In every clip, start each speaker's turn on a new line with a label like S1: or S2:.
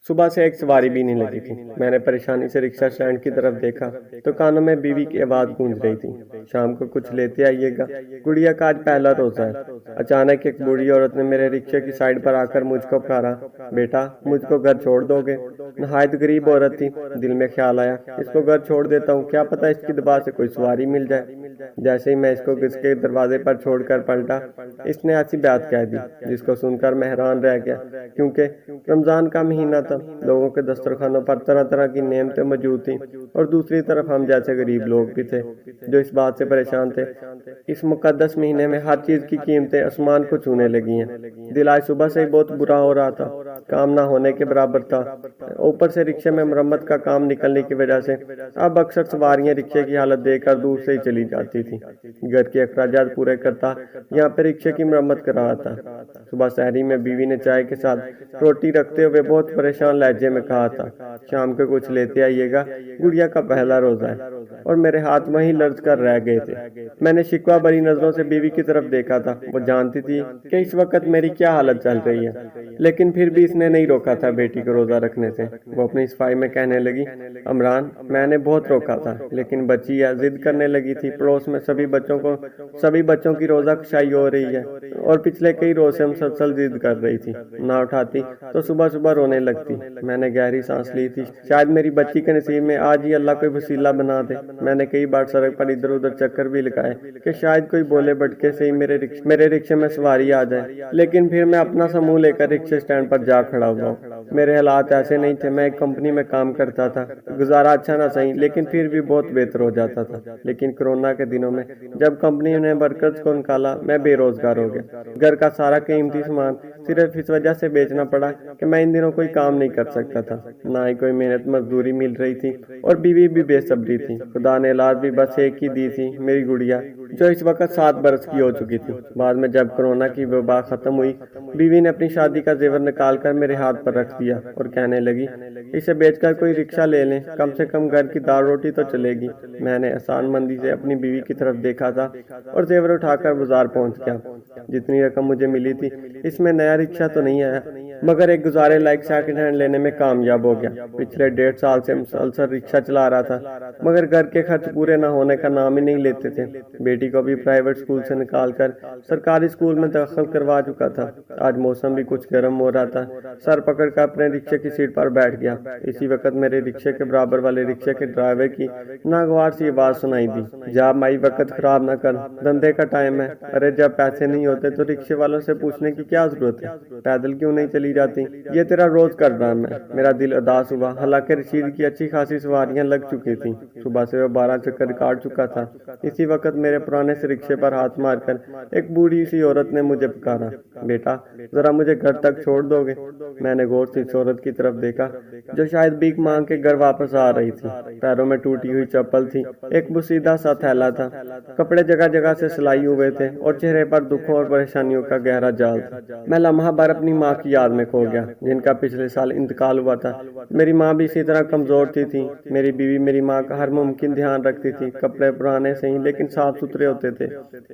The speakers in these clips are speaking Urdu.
S1: صبح سے ایک سواری بھی نہیں لگی تھی۔ میں نے پریشانی سے رکشہ اسٹینڈ کی طرف دیکھا تو کانوں میں بیوی کی آواز گونج رہی تھی، شام کو کچھ لیتے آئیے گا، گڑیا کا آج پہلا روزہ ہے۔ اچانک ایک بوڑھی عورت نے میرے رکشے کی سائڈ پر آ کر مجھ کو پکارا، بیٹا مجھ کو گھر چھوڑ دو گے؟ نہایت غریب عورت تھی۔ دل میں خیال آیا، اس کو گھر چھوڑ دیتا ہوں، کیا پتہ اس کی دبا سے کوئی سواری مل جائے۔ جیسے ہی میں اس کو گھس کے دروازے پر چھوڑ کر پلٹا، اس نے ایسی بات کہہ دی جس کو سن کر میں حیران رہ گیا، کیونکہ رمضان کا مہینہ تھا، لوگوں کے دسترخوانوں پر طرح طرح کی نعمتیں موجود تھیں، اور دوسری طرف ہم جیسے غریب لوگ بھی تھے جو اس بات سے پریشان تھے اس مقدس مہینے میں ہر چیز کی قیمتیں آسمان کو چھونے لگی ہیں۔ دل آج صبح سے ہی بہت برا ہو رہا تھا، کام نہ ہونے کے برابر تھا، اوپر سے رکشے میں مرمت کا کام نکلنے کی وجہ سے اب اکثر سواریاں رکشے کی حالت دیکھ کر دور سے ہی چلی جاتی تھی۔ گھر کے اخراجات پورے کرتا یہاں پہ رکشے کی مرمت کر رہا تھا۔ صبح سحری میں بیوی نے چائے کے ساتھ روٹی رکھتے ہوئے بہت پریشان لہجے میں کہا تھا، شام کو کچھ لیتے آئیے گا، گڑیا کا پہلا روزہ ہے۔ اور میرے ہاتھ وہیں لرز کر رہ گئے تھے۔ میں نے شکوہ بری نظروں سے بیوی کی طرف دیکھا تھا، وہ جانتی تھی کہ اس وقت میری کیا حالت چل رہی ہے، لیکن پھر بھی اس نے نہیں روکا تھا بیٹی کو روزہ رکھنے سے۔ وہ اپنی صفائی میں کہنے لگی، عمران میں نے بہت روکا تھا لیکن بچی ہے، ضد کرنے لگی تھی، پڑوس میں سبھی بچوں کی روزہ کشائی ہو رہی ہے اور پچھلے کئی روز سے مسلسل ضد کر رہی تھی، نہ اٹھاتی تو صبح صبح رونے لگتی۔ میں نے گہری سانس لی تھی، شاید میری بچی کے نصیب میں آج ہی اللہ کوئی وسیلہ بنا دے۔ میں نے کئی بار سڑک پر ادھر ادھر چکر بھی لگائے کہ شاید کوئی بولے بٹکے سے ہی میرے رکشے میں سواری آ جائے، لیکن پھر میں اپنا سا منہ لے کر رکشے اسٹینڈ پر جا کھڑا ہوا ہوں۔ میرے حالات ایسے نہیں تھے، میں ایک کمپنی میں کام کرتا تھا، گزارا اچھا نہ صحیح لیکن پھر بھی بہت بہتر ہو جاتا تھا، لیکن کورونا کے دنوں میں جب کمپنی نے ورکرز کو نکالا میں بے روزگار ہو گیا۔ گھر کا سارا قیمتی سامان صرف اس وجہ سے بیچنا پڑا کہ میں ان دنوں کوئی کام نہیں کر سکتا تھا، نہ ہی کوئی محنت مزدوری مل رہی تھی، اور بیوی بھی بے صبری تھی۔ خدا نے اولاد بھی بس ایک ہی دی تھی، میری گڑیا، جو اس وقت 7 برس کی ہو چکی تھی۔ بعد میں جب کورونا کی وبا ختم ہوئی، بیوی نے اپنی شادی کا زیور نکال کر میرے ہاتھ پر رکھ دیا اور کہنے لگی، اسے بیچ کر کوئی رکشہ لے لیں، کم سے کم گھر کی دال روٹی تو چلے گی۔ میں نے احسان مندی سے اپنی بیوی کی طرف دیکھا تھا اور زیور اٹھا کر بازار پہنچ گیا۔ جتنی رقم مجھے ملی تھی اس میں نیا رکشہ تو نہیں آیا، مگر ایک گزارے لائق سیکنڈ ہینڈ لینے میں کامیاب ہو گیا۔ پچھلے 1.5 سال سے مسلسل رکشہ چلا رہا تھا، مگر گھر کے خرچ پورے نہ ہونے کا نام ہی نہیں لیتے تھے۔ بیٹی کو بھی پرائیویٹ اسکول سے نکال کر سرکاری اسکول میں داخل کروا چکا تھا۔ آج موسم بھی کچھ گرم ہو رہا تھا، سر پکڑ کر اپنے رکشے کی سیٹ پر بیٹھ گیا۔ اسی وقت میرے رکشے کے برابر والے رکشے کے ڈرائیور کی ناگوار سی آواز سنائی دی، جا مائی وقت خراب نہ کر، دھندے کا ٹائم ہے۔ ارے جب پیسے نہیں ہوتے تو رکشے والوں سے پوچھنے کی کیا ضرورت ہے، پیدل کیوں نہیں چلی جاتی؟ یہ تیرا روز کا ڈرامہ ہے۔ میرا دل اداس ہوا، حالانکہ رشید کی اچھی خاصی سواریاں لگ چکی تھیں، صبح سے وہ 12 چکر کاٹ چکا تھا۔ اسی وقت میرے پرانے سے رکشے پر ہاتھ مار کر ایک بوڑھی سی عورت نے مجھے پکارا، بیٹا ذرا مجھے گھر تک چھوڑ دو گے؟ میں نے غور سے اس عورت کی طرف دیکھا جو شاید بھیک مانگ کے گھر واپس آ رہی تھی۔ پیروں میں ٹوٹی ہوئی چپل تھی، ایک بوسیدہ سا تھیلا تھا، کپڑے جگہ جگہ سے سلائی ہوئے تھے اور چہرے پر دکھوں اور پریشانیوں کا گہرا جال تھا۔ میں لمحہ بھر اپنی ماں کی یاد میں کھو گیا جن کا پچھلے سال انتقال ہوا تھا۔ میری ماں بھی اسی طرح کمزور تھی۔ میری بیوی میری ماں کا ہر ممکن دھیان رکھتی تھی، کپڑے پرانے صحیح لیکن صاف ستھرے ہوتے تھے۔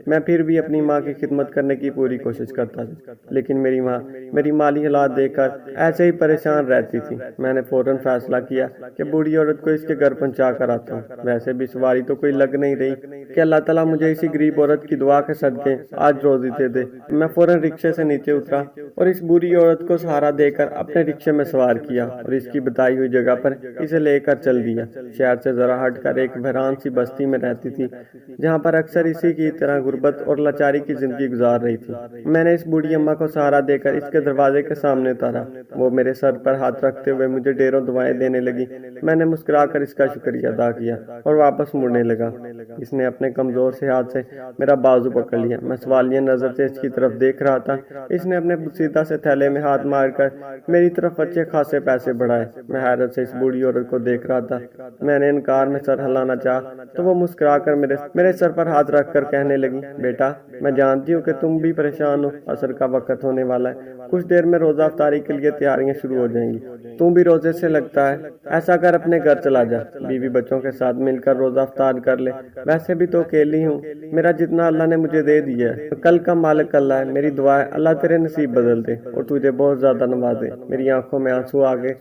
S1: میں پھر بھی اپنی ماں کی خدمت کرنے کی پوری کوشش کرتا تھا، لیکن میری ماں میری مالی حالات دیکھ کر ایسے ہی پریشان رہتی تھی۔ میں نے فوراً فیصلہ کیا کہ بوڑھی عورت کو اس کے گھر پہنچا کر آتا ہوں۔ ویسے بھی سواری تو کوئی لگ نہیں رہی کہ اللہ تعالیٰ مجھے اسی غریب عورت کی دعا کے صدقے آج روزی دے دے۔ میں فوراً رکشے سے نیچے اترا اور اس بوڑھی عورت کو سہارا دے کر اپنے رکشے میں سوار کیا اور اس کی بتائی ہوئی جگہ پر اسے لے کر چل دیا۔ شہر سے ذرا ہٹ کر ایک ویران سی بستی میں رہتی تھی جہاں پر اکثر اسی کی طرح غربت اور لاچاری کی زندگی گزار رہی تھی۔ میں نے اس بوڑھی اماں کو سہارا دے کر اس کے دروازے کے سامنے اتارا۔ وہ میرے سر پر ہاتھ رکھتے ہوئے مجھے ڈھیروں دعائیں دینے لگی۔ میں نے مسکرا کر اس کا شکریہ ادا کیا اور واپس مڑنے لگا۔ اس نے اپنے کمزور سے ہاتھ سے میرا بازو پکڑ لیا۔ میں سوالیہ نظر سے اس کی طرف دیکھ رہا تھا۔ اس نے اپنے بوسیدہ سے تھیلے میں ہاتھ مار کر میری طرف اچھے خاصے پیسے بڑھائے۔ میں حیرت سے اس بوڑھی عورت کو دیکھ رہا تھا۔ میں نے انکار میں سر ہلانا چاہا تو وہ مسکرا کر میرے سر پر ہاتھ رکھ کر کہنے لگی، بیٹا میں جانتی ہوں کہ تم بھی پریشان ہو، عصر کا وقت ہونے والا ہے کچھ دیر میں روزہ افطاری کے لیے تیاریاں شروع ہو جائیں گی۔ تم بھی روزے سے لگتا ہے، ایسا کر اپنے گھر چلا جا، بیوی بچوں کے ساتھ مل کر روزہ افطار کر لے، ویسے بھی تو اکیلی ہوں، میرا جتنا اللہ نے مجھے دے دیا ہے، کل کا مالک اللہ ہے، میری دعا ہے اللہ تیرے نصیب بدل دے اور تجھے بہت زیادہ نوازے۔ میری آنکھوں میں آنسو آ گئے۔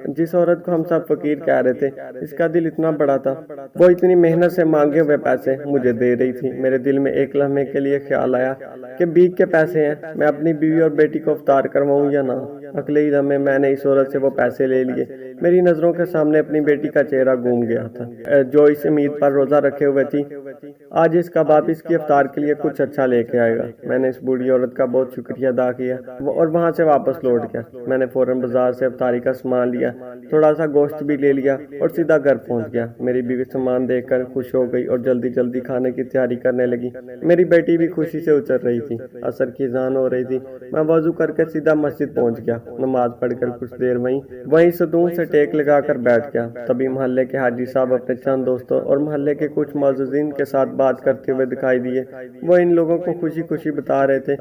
S1: جس عورت کو ہم سب فقیر کہہ رہے تھے، اس کا دل اتنا بڑا تھا، وہ اتنی محنت سے مانگے ہوئے پیسے مجھے دے رہی تھی۔ میرے دل میں ایک لمحے کے لیے خیال آیا کہ بیک کے پیسے ہیں، میں اپنی بیوی اور بیٹی کو افطار کرواؤں یا نہ۔ اگلے ہی لمحے میں نے اس عورت سے وہ پیسے لے لیے۔ میری نظروں کے سامنے اپنی بیٹی کا چہرہ گھوم گیا تھا جو اس امید پر روزہ رکھے ہوئے تھی آج اس کا باپ اس کی افطار کے لیے کچھ اچھا لے کے آئے گا۔ میں نے اس بوڑھی عورت کا بہت شکریہ ادا کیا اور وہاں سے واپس لوٹ گیا۔ میں نے فوراً بازار سے افطاری کا سامان لیا، تھوڑا سا گوشت بھی لے لیا اور سیدھا گھر پہنچ گیا۔ میری بیوی سامان دیکھ کر خوش ہو گئی اور جلدی جلدی کھانے کی تیاری کرنے لگی۔ میری بیٹی بھی خوشی سے اچر رہی تھی۔ عصر کی اذان ہو رہی تھی۔ میں وضو کر کے سیدھا مسجد پہنچ گیا۔ نماز پڑھ کر کچھ دیر وہیں ستون سے ٹیک لگا کر بیٹھ گیا۔ تبھی محلے کے حاجی صاحب اپنے چند دوستوں اور محلے کے کچھ معززین کے ساتھ بات کرتے ہوئے دکھائی دیے۔ وہ ان لوگوں کو خوشی خوشی بتا رہے تھے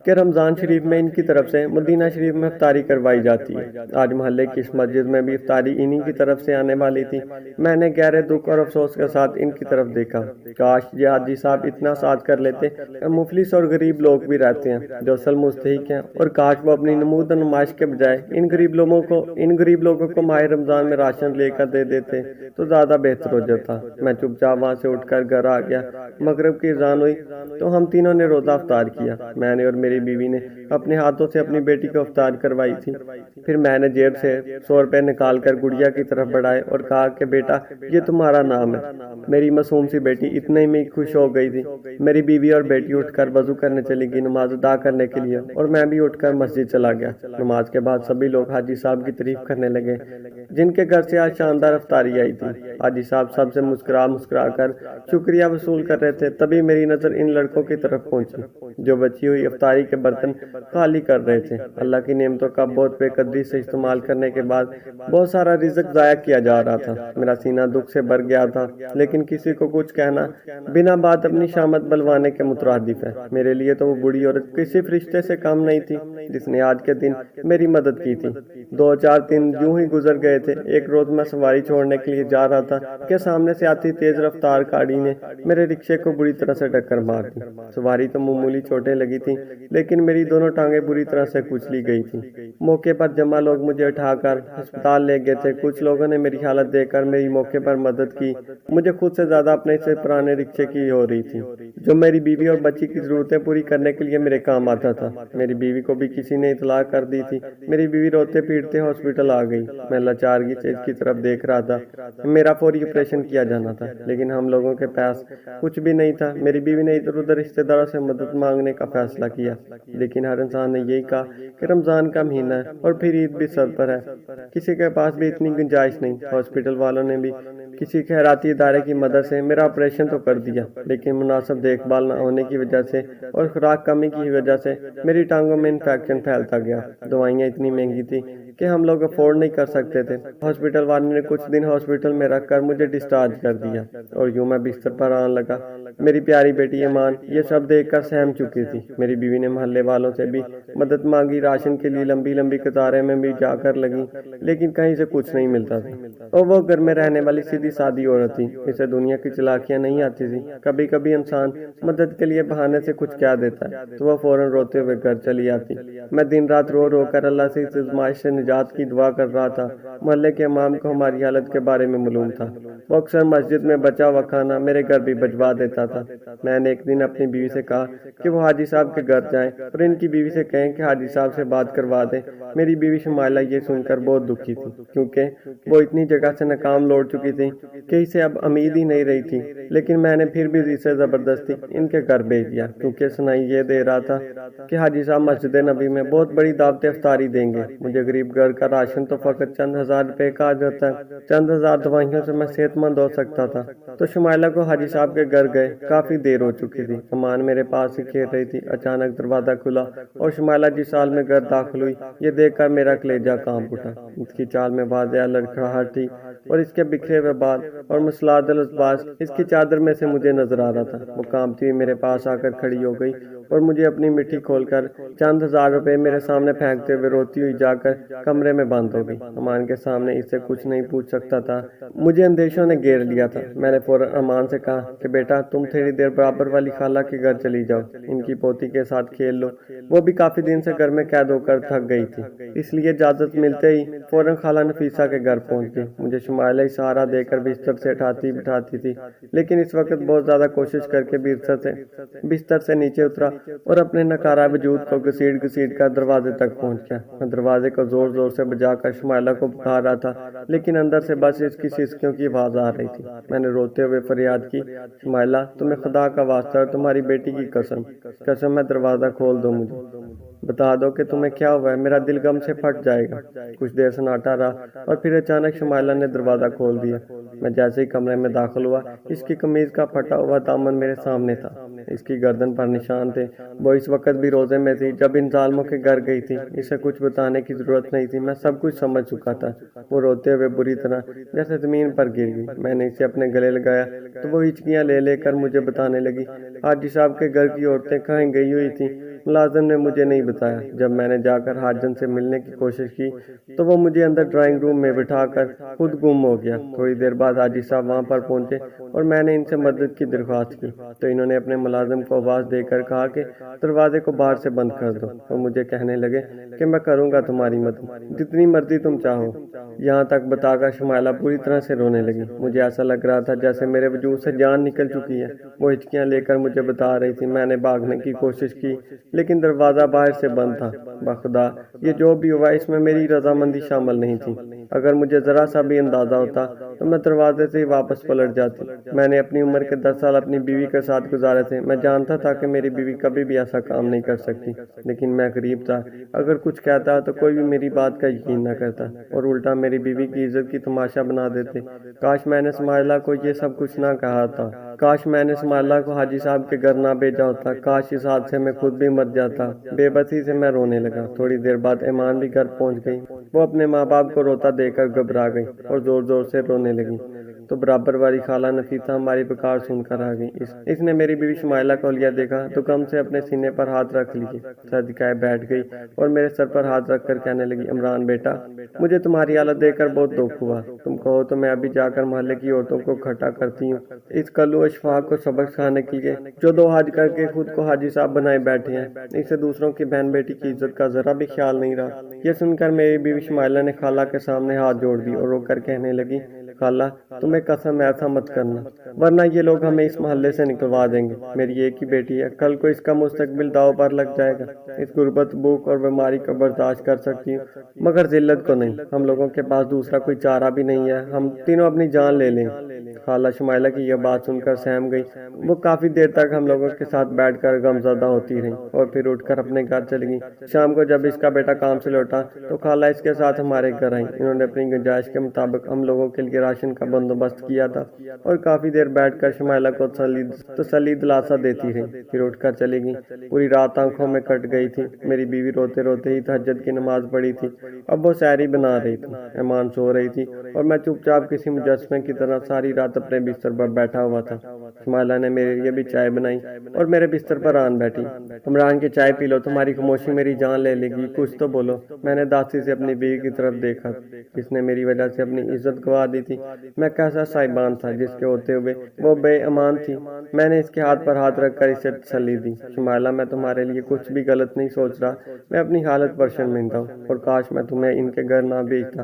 S1: کہ رمضان شریف میں ان کی طرف سے مدینہ شریف میں افطاری کروائی جاتی ہے۔ آج محلے کی اس مسجد میں بھی افطاری انہی کی طرف سے آنے والی تھی۔ میں نے گہرے دکھ اور افسوس کے ساتھ ان کی طرف دیکھا۔ کاش یہ حاجی صاحب اتنا ساتھ کر لیتے کہ مفلس اور غریب لوگ بھی رہتے ہیں جو اصل مستحق ہیں، اور کاش وہ اپنی نمود و نمائش کے بجائے ان غریب لوگوں کو ماہ رمضان میں راشن لے کر دے دیتے تو زیادہ بہتر ہو جاتا۔ میں چپ چاپ وہاں سے اٹھ کر گھر آ گیا۔ مغرب کی اذان ہوئی تو ہم تینوں نے روزہ افطار کیا۔ میں نے اور میری بیوی نے اپنے ہاتھوں سے اپنی بیٹی کو افطار کروائی تھی۔ پھر میں نے جیب سے 100 روپے نکال کر گڑیا کی طرف بڑھائے اور کہا کہ بیٹا یہ تمہارا نام ہے۔ میری معصوم سی بیٹی اتنے میں خوش ہو گئی تھی۔ میری بیوی اور بیٹی اٹھ کر وضو کرنے چلی گئی نماز ادا کرنے کے لیے، اور میں بھی اٹھ کر مسجد چلا گیا۔ نماز کے بعد سبھی لوگ حاجی صاحب کی تعریف کرنے لگے جن کے گھر سے آج شاندار افطاری آئی تھی۔ حاجی صاحب سب سے مسکرا کر شکریہ وصول کر رہے تھے، تبھی میری نظر ان لڑکوں کی طرف پہنچی جو بچی ہوئی افطاری کے برتن خالی کر رہے تھے۔ اللہ کی نعمتوں کا بہت بے قدری سے استعمال کرنے کے بعد بہت سارا رزق ضائع کیا جا رہا تھا۔ میرا سینہ دکھ سے بھر گیا تھا، لیکن کسی کو کچھ کہنا بنا بات اپنی شامت بلوانے کے مترادف ہے۔ میرے لیے تو وہ بوڑھی عورت کسی فرشتے سے کم نہیں تھی جس نے آج کے دن میری مدد کی تھی۔ 2-4 دن یوں ہی گزر گئے تھے۔ ایک روز میں سواری چھوڑنے کے لیے جا رہا تھا کہ سامنے سے آتی تیز رفتار گاڑی نے میرے رکشے کو بری طرح سے ٹکر مار دی۔ سواری تو معمولی چوٹیں لگی تھیں، لیکن میری دونوں ٹانگیں بری طرح سے کچلی گئی تھیں۔ موقع پر جمع لوگ مجھے اٹھا کر ہسپتال لے گئے تھے۔ کچھ لوگوں نے میری حالت دیکھ کر میری موقع پر مدد کی۔ مجھے خود سے زیادہ اپنے سے پرانے رکشے کی ہو رہی تھی جو میری بیوی اور بچی کی ضرورتیں پوری کرنے کے لیے میرے کام آتا تھا۔ میری بیوی کو بھی کسی نے اطلاع کر دی تھی۔ میری بیوی روتے پیٹتے ہاسپٹل آ گئی۔ میں لاچارگی سے اس کی طرف دیکھ رہا تھا۔ میرا فوری آپریشن کیا جانا تھا، لیکن ہم لوگوں کے پاس کچھ بھی نہیں تھا۔ میری بیوی نے ادھر ادھر رشتہ داروں سے مدد مانگنے کا فیصلہ کیا، لیکن ہر انسان نے یہی کہا کہ رمضان کا مہینہ ہے اور پھر عید بھی سر پر ہے، کسی کے پاس بھی اتنی گنجائش نہیں۔ ہاسپٹل والوں نے بھی کسی خیراتی ادارے کی مدد سے میرا آپریشن تو کر دیا، لیکن مناسب دیکھ بھال نہ ہونے کی وجہ سے اور خوراک کمی کی وجہ سے میری ٹانگوں میں انفیکشن پھیلتا گیا۔ دوائیاں اتنی مہنگی تھی کہ ہم لوگ افورڈ نہیں کر سکتے تھے۔ ہاسپٹل والوں نے کچھ دن ہاسپٹل میں رکھ کر مجھے ڈسچارج کر دیا اور یوں میں بستر پر آن لگا۔ میری پیاری بیٹی ایمان یہ سب دیکھ کر سہم چکی تھی۔ میری بیوی نے محلے والوں سے بھی مدد مانگی، راشن کے لیے لمبی لمبی قطاریں میں بھی جا کر لگی، لیکن کہیں سے کچھ نہیں ملتا تھا۔ اور وہ گھر میں رہنے والی سیدھی سادی عورت تھی، اسے دنیا کی چلاکیاں نہیں آتی تھی۔ کبھی کبھی انسان مدد کے لیے بہانے سے کچھ کہہ دیتا ہے تو وہ فوراً روتے ہوئے گھر چلی آتی۔ میں دن رات رو رو کر اللہ سے اس آزمائش سے نجات کی دعا کر رہا تھا۔ محلے کے امام کو ہماری حالت کے بارے میں معلوم تھا۔ وہ اکثر مسجد میں بچا ہوا کھانا میرے گھر بھی بھجوا دیتا تھا۔ میں نے ایک دن اپنی بیوی سے کہا کہ وہ حاجی صاحب کے گھر جائیں اور ان کی بیوی سے کہیں کہ حاجی صاحب سے بات کروا دیں۔ میری بیوی شمائلہ یہ سن کر بہت دکھی تھی، کیونکہ وہ اتنی جگہ سے ناکام لوٹ چکی تھی کہ اسے اب امید ہی نہیں رہی تھی، لیکن میں نے پھر بھی اسے زبردستی ان کے گھر بھیج دیا، کیونکہ سنائی یہ دے رہا تھا کہ حاجی صاحب مسجد نبی میں بہت بڑی دعوت افطاری دیں گے۔ مجھے غریب گھر کا راشن تو فقط چند ہزار روپے کا آ جاتا ہے، چند ہزار دوائیوں سے میں صحت مند ہو سکتا تھا۔ تو شمائلہ کو حاجی صاحب کے گھر گئے، کافی دیر ہو چکی تھی۔ امان میرے پاس ہی کھیل رہی تھی، اچانک دروازہ کھلا اور شمائلہ جس حال میں گھر داخل ہوئی یہ دیکھ کر میرا کلیجہ کانپ اٹھا۔ اس کی چال میں واضح لڑکھڑاہٹ تھی اور اس کے بکھرے ہوئے بال اور مسلسل الفاظ اس کی چادر میں سے مجھے نظر آ رہا تھا۔ وہ کانپتی ہوئی میرے پاس آ کر کھڑی ہو گئی اور مجھے اپنی مٹھی کھول کر چند ہزار روپے میرے سامنے پھینکتے ہوئے روتی ہوئی جا کر کمرے میں بند ہو گئی۔ امان کے سامنے اس سے کچھ نہیں پوچھ سکتا تھا، مجھے اندیشوں نے گھیر لیا تھا۔ میں نے فوراً امان سے کہا کہ بیٹا تم تھوڑی دیر برابر والی خالہ کے گھر چلی جاؤ، ان کی پوتی کے ساتھ کھیل لو، وہ بھی کافی دن سے گھر میں قید ہو کر تھک گئی تھی۔ اس لیے اجازت ملتے ہی فوراً خالہ نفیسہ کے گھر پہنچ گئی۔ مجھے شمائلہ ہی سہارا دے کر بستر سے اٹھاتی بٹھاتی تھی، لیکن اس وقت بہت زیادہ کوشش کر کے بستر سے نیچے اترا اور اپنے نکارہ وجود کو گھسیٹ گھسیٹ کر دروازے تک پہنچ گیا۔ میں دروازے کو زور زور سے بجا کر شمائلہ کو پکار رہا تھا، لیکن اندر سے بس اس کی سسکیوں کی آواز آ رہی تھی۔ میں نے روتے ہوئے فریاد کی، شمائلہ تمہیں خدا کا واسطہ اور تمہاری بیٹی کی قسم ہے دروازہ کھول دو، مجھے بتا دو کہ تمہیں کیا ہوا ہے، میرا دل غم سے پھٹ جائے گا۔ کچھ دیر سناٹا رہا اور پھر اچانک شمائلہ نے دروازہ کھول دیا۔ میں جیسے ہی کمرے میں داخل ہوا، اس کی قمیض کا پھٹا ہوا دامن میرے سامنے تھا، اس کی گردن پر نشان تھے۔ وہ اس وقت بھی روزے میں تھی جب ان ظالموں کے گھر گئی تھی۔ اسے کچھ بتانے کی ضرورت نہیں تھی، میں سب کچھ سمجھ چکا تھا۔ وہ روتے ہوئے بری طرح جیسے زمین پر گر گئی۔ میں نے اسے اپنے گلے لگایا تو وہ ہچکیاں لے لے کر مجھے بتانے لگی، حاجی صاحب کے گھر کی عورتیں کہیں گئی ہوئی تھیں، ملازم نے مجھے نہیں بتایا۔ جب میں نے جا کر حاجن سے ملنے کی کوشش کی تو وہ مجھے اندر ڈرائنگ روم میں بٹھا کر خود گم ہو گیا۔ تھوڑی دیر بعد حاجی صاحب وہاں پر پہنچے اور میں نے ان سے مدد کی درخواست کی تو انہوں نے اپنے ملازم کو آواز دے کر کہا کہ دروازے کو باہر سے بند کر دو۔ وہ مجھے کہنے لگے کہ میں کروں گا تمہاری مدد، جتنی مرضی تم چاہو۔ یہاں تک بتا کر شمائلہ پوری طرح سے رونے لگی۔ مجھے ایسا لگ رہا تھا جیسے میرے وجود سے جان نکل چکی ہے۔ وہ ہچکیاں لے کر مجھے بتا رہی تھی۔ میں نے بھاگنے کی کوشش کی لیکن دروازہ باہر سے بند تھا۔ بخدا یہ جو بھی ہوا اس میں میری رضامندی شامل نہیں تھی۔ اگر مجھے ذرا سا بھی اندازہ ہوتا تو میں دروازے سے ہی واپس پلٹ جاتی۔ میں نے اپنی عمر کے 10 سال اپنی بیوی کے ساتھ گزارے تھے۔ میں جانتا تھا کہ میری بیوی کبھی بھی ایسا کام نہیں کر سکتی، لیکن میں غریب تھا۔ اگر کچھ کہتا تو کوئی بھی میری بات کا یقین نہ کرتا اور الٹا میری بیوی کی عزت کی تماشا بنا دیتے۔ کاش میں نے اسماعیلہ کو یہ سب کچھ نہ کہا تھا، کاش میں نے اسماعیلہ کو حاجی صاحب کے گھر نہ بھیجا ہوتا، کاش اس حادثے میں خود بھی مر جاتا۔ بے بسی سے میں رونے لگا۔ تھوڑی دیر بعد ایمان بھی گھر پہنچ گئی۔ وہ اپنے ماں باپ کو روتا دیکھ کر گھبرا گئی اور زور زور سے رونے لگی تو برابر والی خالہ نفیسہ ہماری پکار سن کر آ گئی۔ اس نے میری بیوی شمائلہ کو لیا دیکھا تو غم سے اپنے سینے پر ہاتھ رکھ لیے، سر جھکائے بیٹھ گئی اور میرے سر پر ہاتھ رکھ کر کہنے لگی، عمران بیٹا مجھے تمہاری حالت دیکھ کر بہت دکھ ہوا، تم کہو تو میں ابھی جا کر محلے کی عورتوں کو اکٹھا کرتی ہوں، اس کلو اشفاق کو سبق سکھانے کے لیے جو 2 حج کر کے خود کو حاجی صاحب بنائے بیٹھے ہیں۔ اسے دوسروں کی بہن بیٹی کی عزت کا ذرا بھی خیال نہیں رہا۔ یہ سن کر میری بیوی شمائلہ نے خالہ کے سامنے ہاتھ جوڑ دی اور رو کر کہنے لگی، خالہ تمہیں قسم ہے ایسا مت کرنا ورنہ یہ لوگ ہمیں اس محلے سے نکلوا دیں گے۔ میری ایک ہی بیٹی ہے، کل کو اس کا مستقبل داؤ پر لگ جائے گا۔ اس غربت، بھوک اور بیماری کو برداشت کر سکتی ہوں مگر ذلت کو نہیں۔ ہم لوگوں کے پاس دوسرا کوئی چارہ بھی نہیں ہے، ہم تینوں اپنی جان لے لیں۔ خالہ شمائلہ کی یہ بات سن کر سہم گئی۔ وہ کافی دیر تک ہم لوگوں کے ساتھ بیٹھ کر غمزدہ ہوتی رہی اور پھر اٹھ کر اپنے گھر چلی گئی۔ شام کو جب اس کا بیٹا کام سے لوٹا تو خالہ اس کے ساتھ ہمارے گھر آئی۔ انہوں نے اپنی گنجائش کے مطابق ہم لوگوں کے لیے راشن کا بندوبست کیا تھا اور کافی دیر بیٹھ کر شمائلہ کو تسلی دلاسا دیتی رہی، پھر اٹھ کر چلی گئی۔ پوری رات آنکھوں میں کٹ گئی تھی۔ میری بیوی روتے روتے ہی تہجد کی نماز پڑھی تھی۔ اب وہ سحری بنا رہی تھی، ایمان سو رہی تھی اور میں چپ چاپ کسی مجسمے کی طرح ساری رات اپنے بستر پر بیٹھا ہوا تھا۔ شمائلہ نے میرے لیے بھی چائے بنائی اور میرے بستر پر آن بیٹھی۔ عمران کی چائے پی لو، تمہاری خاموشی میری جان لے لے گی، کچھ تو بولو۔ میں نے داسی سے اپنی بیوی کی طرف دیکھا جس نے میری وجہ سے اپنی عزت گوا دی تھی۔ میں کیسا صاحبان تھا جس کے ہوتے ہوئے وہ بے امان تھی۔ میں نے اس کے ہاتھ پر ہاتھ رکھ کر اسے تسلی دی، شمائلہ میں تمہارے لیے کچھ بھی غلط نہیں سوچ رہا، میں اپنی حالت پر شرمندہ ہوں اور کاش میں تمہیں ان کے گھر نہ بھیجتا۔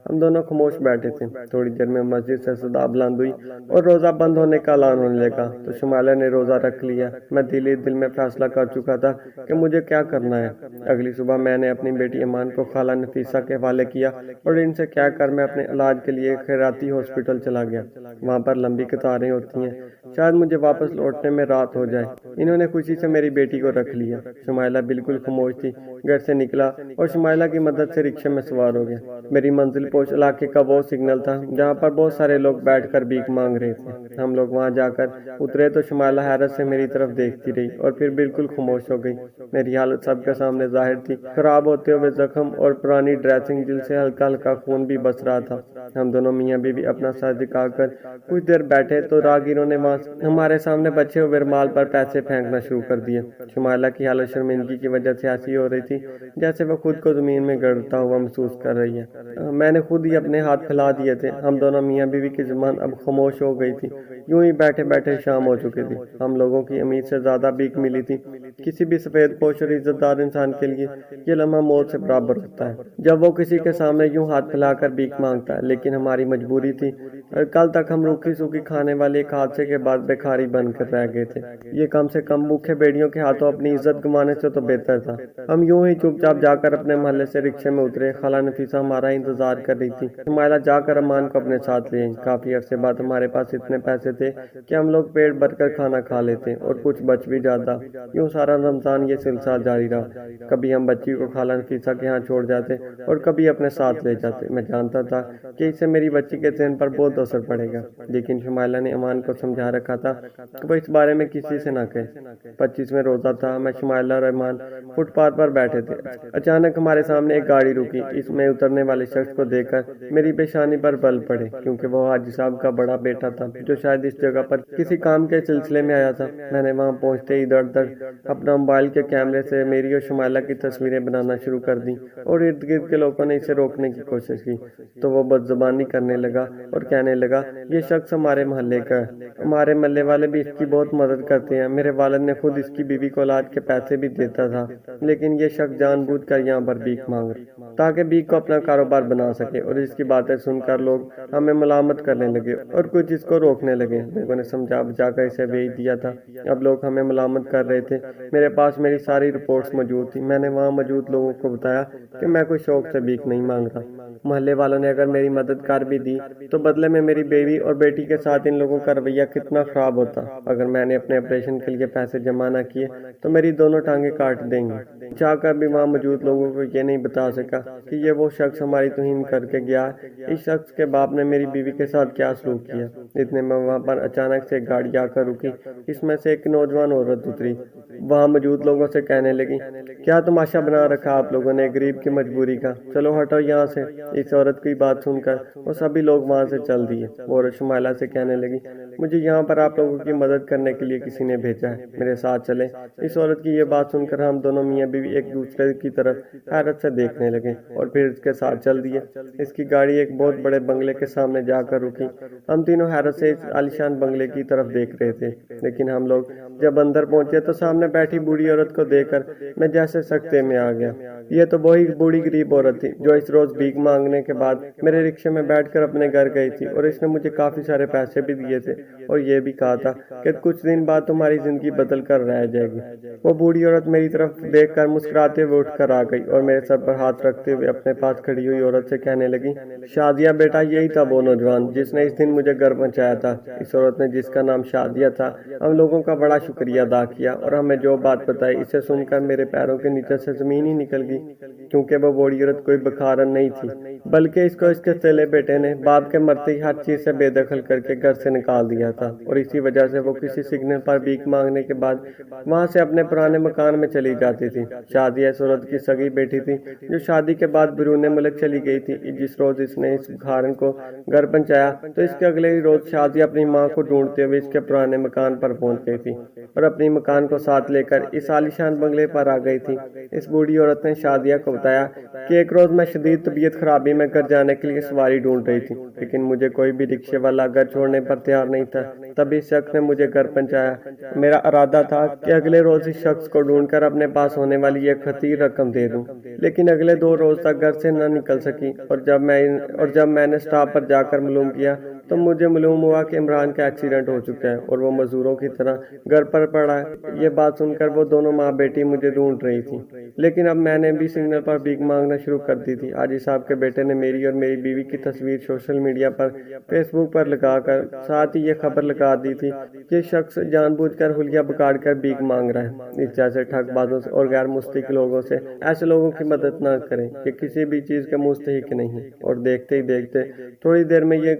S1: ہم دونوں خاموش بیٹھے تھے۔ تھوڑی دیر میں مسجد سے صدا بلند ہوئی اور روزہ بند ہونے کا اعلان ہونے لگا تو شمائلہ نے روزہ رکھ لیا۔ میں دل میں فیصلہ کر چکا تھا کہ مجھے کیا کرنا ہے۔ اگلی صبح میں نے اپنی بیٹی ایمان کو خالہ نفیسہ کے حوالے کیا اور ان سے کہہ کر میں اپنے علاج کے لیے خیراتی ہاسپٹل چلا گیا۔ وہاں پر لمبی قطاریں ہوتی ہیں، شاید مجھے واپس لوٹنے میں رات ہو جائے۔ انہوں نے خوشی سے میری بیٹی کو رکھ لیا۔ شمائلہ بالکل خاموش تھی۔ گھر سے نکلا اور شمائلہ کی مدد سے رکشے میں سوار ہو گیا۔ میری منزل پوش علاقے کا وہ سگنل تھا جہاں پر بہت سارے لوگ بیٹھ کر بھیک مانگ رہے تھے۔ ہم لوگ وہاں جا کر اترے تو شمائلہ حیرت سے میری طرف دیکھتی رہی اور پھر بالکل خاموش ہو گئی۔ میری حالت سب کے سامنے ظاہر تھی، خراب ہوتے ہوئے زخم اور پرانی ڈریسنگ جل سے ہلکا ہلکا خون بھی بس رہا تھا۔ ہم دونوں میاں بیوی اپنا سر جھکا کر کچھ دیر بیٹھے تو راہگیروں نے ہمارے سامنے بچے ہوئے رومال پر پیسے پھینکنا شروع کر دیے۔ شمائلہ کی حالت شرمندگی کی وجہ سے ایسی ہو رہی تھی جیسے وہ خود کو زمین میں گڑتا ہوا محسوس کر رہی ہے۔ میں نے خود ہی اپنے ہاتھ پھیلا دیے تھے۔ ہم دونوں میاں بیوی کی زبان اب خاموش ہو گئی تھی۔ یوں ہی بیٹھے بیٹھے شام ہو چکی تھی۔ ہم لوگوں کی امید سے زیادہ بھیک ملی تھی۔ کسی بھی سفید پوش اور عزت دار انسان کے لیے یہ لمحہ موت سے برابر ہوتا ہے جب وہ کسی کے سامنے یوں ہاتھ پھیلا کر بھیک مانگتا ہے، لیکن ہماری مجبوری تھی۔ کل تک ہم روکھی سوکھی کھانے والے ایک حادثے کے بعد بھکاری بن کر رہ گئے تھے۔ یہ کم سے کم بھوکے بیڑیوں کے ہاتھوں اپنی عزت گنوانے سے تو بہتر تھا۔ ہم یوں ہی چپ چاپ جا کر اپنے محلے سے رکشے میں اترے۔ خالہ نفیسہ ہمارا انتظار کر رہی تھی۔ شمائلہ جا کر امان کو اپنے ساتھ لے آئیں۔ کافی عرصے بعد ہمارے پاس اتنے پیسے تھے کہ ہم لوگ پیٹ بھر کر کھانا کھا لیتے اور کچھ بچ بھی جاتا۔ یوں سارا رمضان یہ سلسلہ جاری رہا۔ کبھی ہم بچی کو خالہ نفیسہ کے ہاں چھوڑ جاتے اور کبھی اپنے ساتھ لے جاتے۔ میں جانتا تھا کہ اس سے میری بچی کے ذہن پر بہت اثر پڑے گا، لیکن شمائلہ نے امان کو سمجھا رکھا تھا کہ وہ اس بارے میں کسی سے نہ کہے۔ 25واں روزہ تھا۔ میں، شمائلہ اور امان فٹ پاتھ پر بیٹھے تھے۔ اچانک ہمارے سامنے ایک گاڑی رکی۔ اس میں اترنے والے شخص کو دیکھ کر میری پیشانی پر بل پڑے، کیونکہ وہ حاجی صاحب کا بڑا بیٹا تھا جو شاید اس جگہ پر کسی کام کے سلسلے میں آیا تھا۔ میں نے وہاں پہنچتے ہی دڑ دڑ اپنا موبائل کے کیمرے سے میری اور شمائلہ کی تصویریں بنانا شروع کر دی اور ارد گرد کے لوگوں نے اسے روکنے کی کوشش کی تو وہ بدزبانی کرنے لگا اور کہنے لگا، یہ شخص ہمارے محلے کا ہے، ہمارے محلے والے بھی اس کی بہت مدد کرتے ہیں، میرے والد نے خود اس کی بیوی کو اولاد کے پیسے بھی دیتا تھا، لیکن یہ شخص جان بوجھ کر یہاں پر بھیک مانگ رہا تاکہ بھیک کو اپنا کاروبار بنا سکے۔ اور اس کی باتیں سن کر لوگ ہمیں ملامت کرنے لگے اور کچھ اس کو روکنے لگے۔ لوگوں نے سمجھا بجا کر اسے بھیج دیا تھا۔ اب لوگ ہمیں ملامت کر رہے تھے۔ میرے پاس میری ساری رپورٹس موجود تھی۔ میں نے وہاں موجود لوگوں کو بتایا کہ میں کوئی شوق سے بھیک نہیں مانگ رہا۔ محلے والوں نے اگر میری مدد کر بھی دی تو بدلے میں میری بیوی اور بیٹی کے ساتھ ان لوگوں کا رویہ کتنا خراب ہوتا۔ اگر میں نے اپنے آپریشن کے لیے پیسے جمع نہ کیے تو میری دونوں ٹانگیں کاٹ دیں گے۔ چاہ کر بھی وہاں موجود لوگوں کو یہ نہیں بتا سکا کہ یہ وہ شخص ہماری توہین کر کے گیا ہے۔ اس شخص کے باپ نے میری بیوی کے ساتھ کیا سلوک کیا۔ اتنے میں وہاں پر اچانک سے ایک گاڑی آ کر رکی۔ اس میں سے ایک نوجوان عورت اتری۔ وہاں موجود لوگوں سے کہنے لگی، کیا تماشا بنا رکھا آپ لوگوں نے غریب کی مجبوری کا، چلو ہٹو یہاں سے۔ اس عورت کی بات سن کر وہ سبھی لوگ وہاں سے چل دیے۔ اور شمائلہ سے کہنے لگی، مجھے یہاں پر آپ لوگوں کی مدد کرنے کے لیے کسی نے بھیجا ہے، میرے ساتھ چلیں۔ اس عورت کی یہ بات سن کر ہم دونوں میاں بیوی ایک دوسرے کی طرف حیرت سے دیکھنے لگے اور پھر اس کے ساتھ چل دیے۔ اس کی گاڑی ایک بہت بڑے بنگلے کے سامنے جا کر رکی۔ ہم تینوں حیرت سے اس عالیشان بنگلے کی طرف دیکھ رہے تھے، لیکن ہم لوگ جب اندر پہنچے تو سامنے بیٹھی بوڑھی عورت کو دیکھ کر میں جیسے سکتے میں آ گیا۔ یہ تو وہی بوڑھی غریب عورت تھی جو اس روز بھیک مانگنے کے بعد میرے رکشے میں بیٹھ کر اپنے گھر گئی تھی، اور اس نے مجھے کافی سارے پیسے بھی دیے تھے اور یہ بھی کہا تھا کہ کچھ دن بعد تمہاری زندگی بدل کر رہ جائے گی۔ وہ بوڑھی عورت میری طرف دیکھ کر مسکراتے ہوئے اٹھ کر آ گئی اور میرے سر پر ہاتھ رکھتے ہوئے اپنے پاس کھڑی ہوئی عورت سے کہنے لگی، شادیہ بیٹا، یہی تھا وہ نوجوان جس نے اس دن مجھے گھر پہنچایا تھا۔ اس عورت نے، جس کا نام شادیہ تھا، ہم لوگوں کا بڑا شکریہ ادا کیا اور ہمیں جو بات بتائی اسے سن کر میرے پیروں کے نیچے سے زمین ہی نکل گئی، کیونکہ وہ بوڑھی عورت کوئی بکھارن نہیں تھی، بلکہ اس کو اس کے چچیلے بیٹے نے باپ کے مرتے ہی ہر چیز سے بے دخل کر کے گھر سے نکال دیا تھا، اور اسی وجہ سے وہ کسی سگنل پر بھیک مانگنے کے بعد وہاں سے اپنے پرانے مکان میں چلی جاتی تھی۔ شادیہ اس عورت کی سگی بیٹی تھی جو شادی کے بعد بیرون ملک چلی گئی تھی۔ جس روز اس نے اس بکھارن کو گھر پہنچایا تو اس کے اگلے ہی روز شادیہ اپنی ماں کو ڈھونڈتے ہوئے اس کے پرانے مکان پر پہنچ گئی تھی اور اپنی مکان کو ساتھ لے کر اس عالیشان بنگلے پر آ گئی تھی۔ اس بوڑھی عورت نے شادیہ کو بتایا کہ ایک روز میں شدید طبیعت خرابی میں گھر جانے کے لیے سواری ڈھونڈ رہی تھی، لیکن مجھے کوئی بھی رکشے والا گھر چھوڑنے پر تیار نہیں تھا۔ تب اس شخص نے مجھے گھر پہنچایا۔ میرا ارادہ تھا کہ اگلے روز اس شخص کو ڈھونڈ کر اپنے پاس ہونے والی ایک خطیر رقم دے دوں، لیکن اگلے 2 روز تک گھر سے نہ نکل سکی، اور جب میں نے اسٹاپ پر جا کر معلوم کیا تو مجھے معلوم ہوا کہ عمران کا ایکسیڈنٹ ہو چکا ہے اور وہ مزدوروں کی طرح گھر پر پڑا ہے۔ یہ بات سن کر وہ دونوں ماں بیٹی مجھے ڈھونڈ رہی تھی، لیکن اب میں نے بھی سگنل پر بھیک مانگنا شروع کر دی تھی۔ حاجی صاحب کے بیٹے نے میری اور میری بیوی کی تصویر سوشل میڈیا پر، فیس بک پر لگا کر ساتھ ہی یہ خبر لگا دی تھی کہ شخص جان بوجھ کر حلیہ بگاڑ کر بھیک مانگ رہا ہے۔ اس جیسے ٹھگ بازوں اور غیر مستحق لوگوں سے، ایسے لوگوں کی مدد نہ کریں، یہ کسی بھی چیز کے مستحق نہیں، اور دیکھتے ہی دیکھتے تھوڑی دیر میں یہ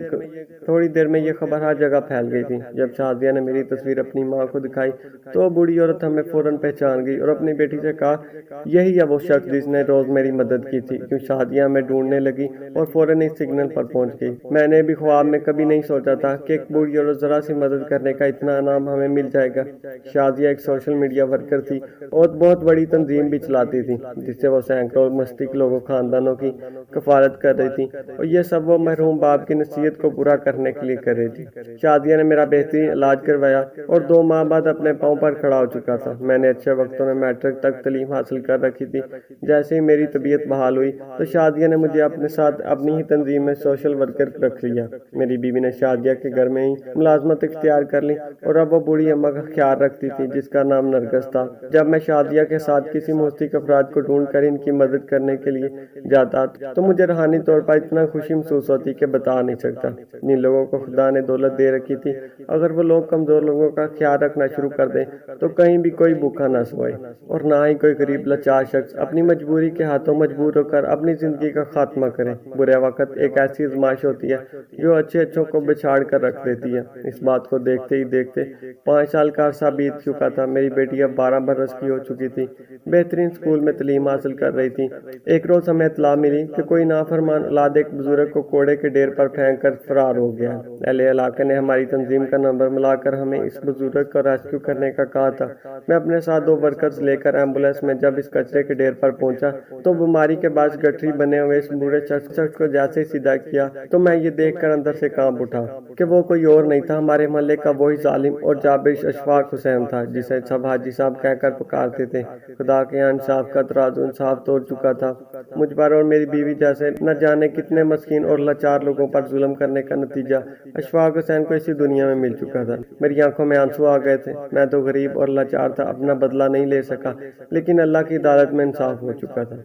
S1: تھوڑی دیر میں یہ خبر ہر جگہ پھیل گئی تھی۔ جب شازیہ نے میری تصویر اپنی ماں کو دکھائی تو وہ بوڑھی عورت ہمیں فوراً پہچان گئی اور اپنی بیٹی سے کہا، یہی ہے وہ شخص جس نے روز میری مدد کی تھی۔ کیوں شازیہ ہمیں ڈھونڈنے لگی اور فوراً اس سگنل پر پہنچ گئی۔ میں نے بھی خواب میں کبھی نہیں سوچا تھا کہ ایک بوڑھی عورت ذرا سی مدد کرنے کا اتنا انعام ہمیں مل جائے گا۔ شازیہ ایک سوشل میڈیا ورکر تھی اور بہت بڑی تنظیم بھی چلاتی تھی جس سے وہ سینکڑوں مستحق لوگوں خاندانوں کی کفالت کر رہی تھی، اور یہ سب وہ مرحوم باپ کی نصیحت کو پورا کرنے کے لیے کر رہی تھی۔ شازیہ نے میرا بہترین علاج کروایا اور 2 ماہ بعد اپنے پاؤں پر کھڑا ہو چکا تھا۔ میں نے اچھے وقتوں میں میٹرک تک تعلیم حاصل کر رکھی تھی۔ جیسے ہی میری طبیعت بحال ہوئی تو شازیہ نے مجھے اپنے ساتھ اپنی ہی تنظیم میں سوشل ورکر رکھ لیا۔ میری بیوی نے شازیہ کے گھر میں ہی ملازمت اختیار کر لی اور اب وہ بوڑھی اماں کا خیال رکھتی تھی جس کا نام نرگس تھا۔ جب میں شازیہ کے ساتھ کسی مستحق افراد کو ڈھونڈ کر ان کی مدد کرنے کے لیے جاتا تو مجھے روحانی طور پر اتنا خوشی محسوس ہوتی کہ بتا نہیں سکتا۔ جن لوگوں کو خدا نے دولت دے رکھی تھی، اگر وہ لوگ کمزور لوگوں کا خیال رکھنا شروع کر دیں تو کہیں بھی کوئی بھوکا نہ سوئے، اور نہ ہی کوئی غریب لاچار شخص اپنی مجبوری کے ہاتھوں مجبور ہو کر اپنی زندگی کا خاتمہ کرے۔ برے وقت ایک ایسی آزمائش ہوتی ہے جو اچھوں کو بچھاڑ کر رکھ دیتی ہے۔ اس بات کو دیکھتے ہی دیکھتے 5 سال کا عرصہ بیت چکا تھا۔ میری بیٹی اب 12 برس کی ہو چکی تھی، بہترین اسکول میں تعلیم حاصل کر رہی تھی۔ ایک روز ہمیں اطلاع ملی کہ کوئی نافرمان اولاد ایک بزرگ کو کوڑے کے ڈھیر پر پھینک کر فرار ہو گیا۔ اہل علاقے نے ہماری تنظیم کا نمبر ملا کر ہمیں اس بزرگ کو ریسکیو کرنے کا کہا تھا۔ میں اپنے ساتھ 2 ورکرز لے کر ایمبولینس میں جب اس کچرے کے ڈھیر پر پہنچا تو بیماری کے باعث گٹھری بنے ہوئے اس بوڑھے شخص کو جیسے ہی سیدھا کیا تو میں یہ دیکھ کر اندر سے کانپ اٹھا کہ وہ کوئی اور نہیں تھا، ہمارے محلے کا وہی ظالم اور جابر اشفاق حسین تھا جسے سب حاجی صاحب کہہ کر پکارتے تھے۔ خدا کے یہاں انصاف کا ترازو انصاف توڑ چکا تھا۔ مجھ پر اور میری بیوی جیسے نہ جانے کتنے مسکین اور لاچار لوگوں پر ظلم کرنے کا نتیجہ اشفاق حسین کو اسی دنیا میں مل چکا تھا۔ میری آنکھوں میں آنسو آ گئے تھے۔ میں تو غریب اور لاچار تھا، اپنا بدلہ نہیں لے سکا، لیکن اللہ کی عدالت میں انصاف ہو چکا تھا۔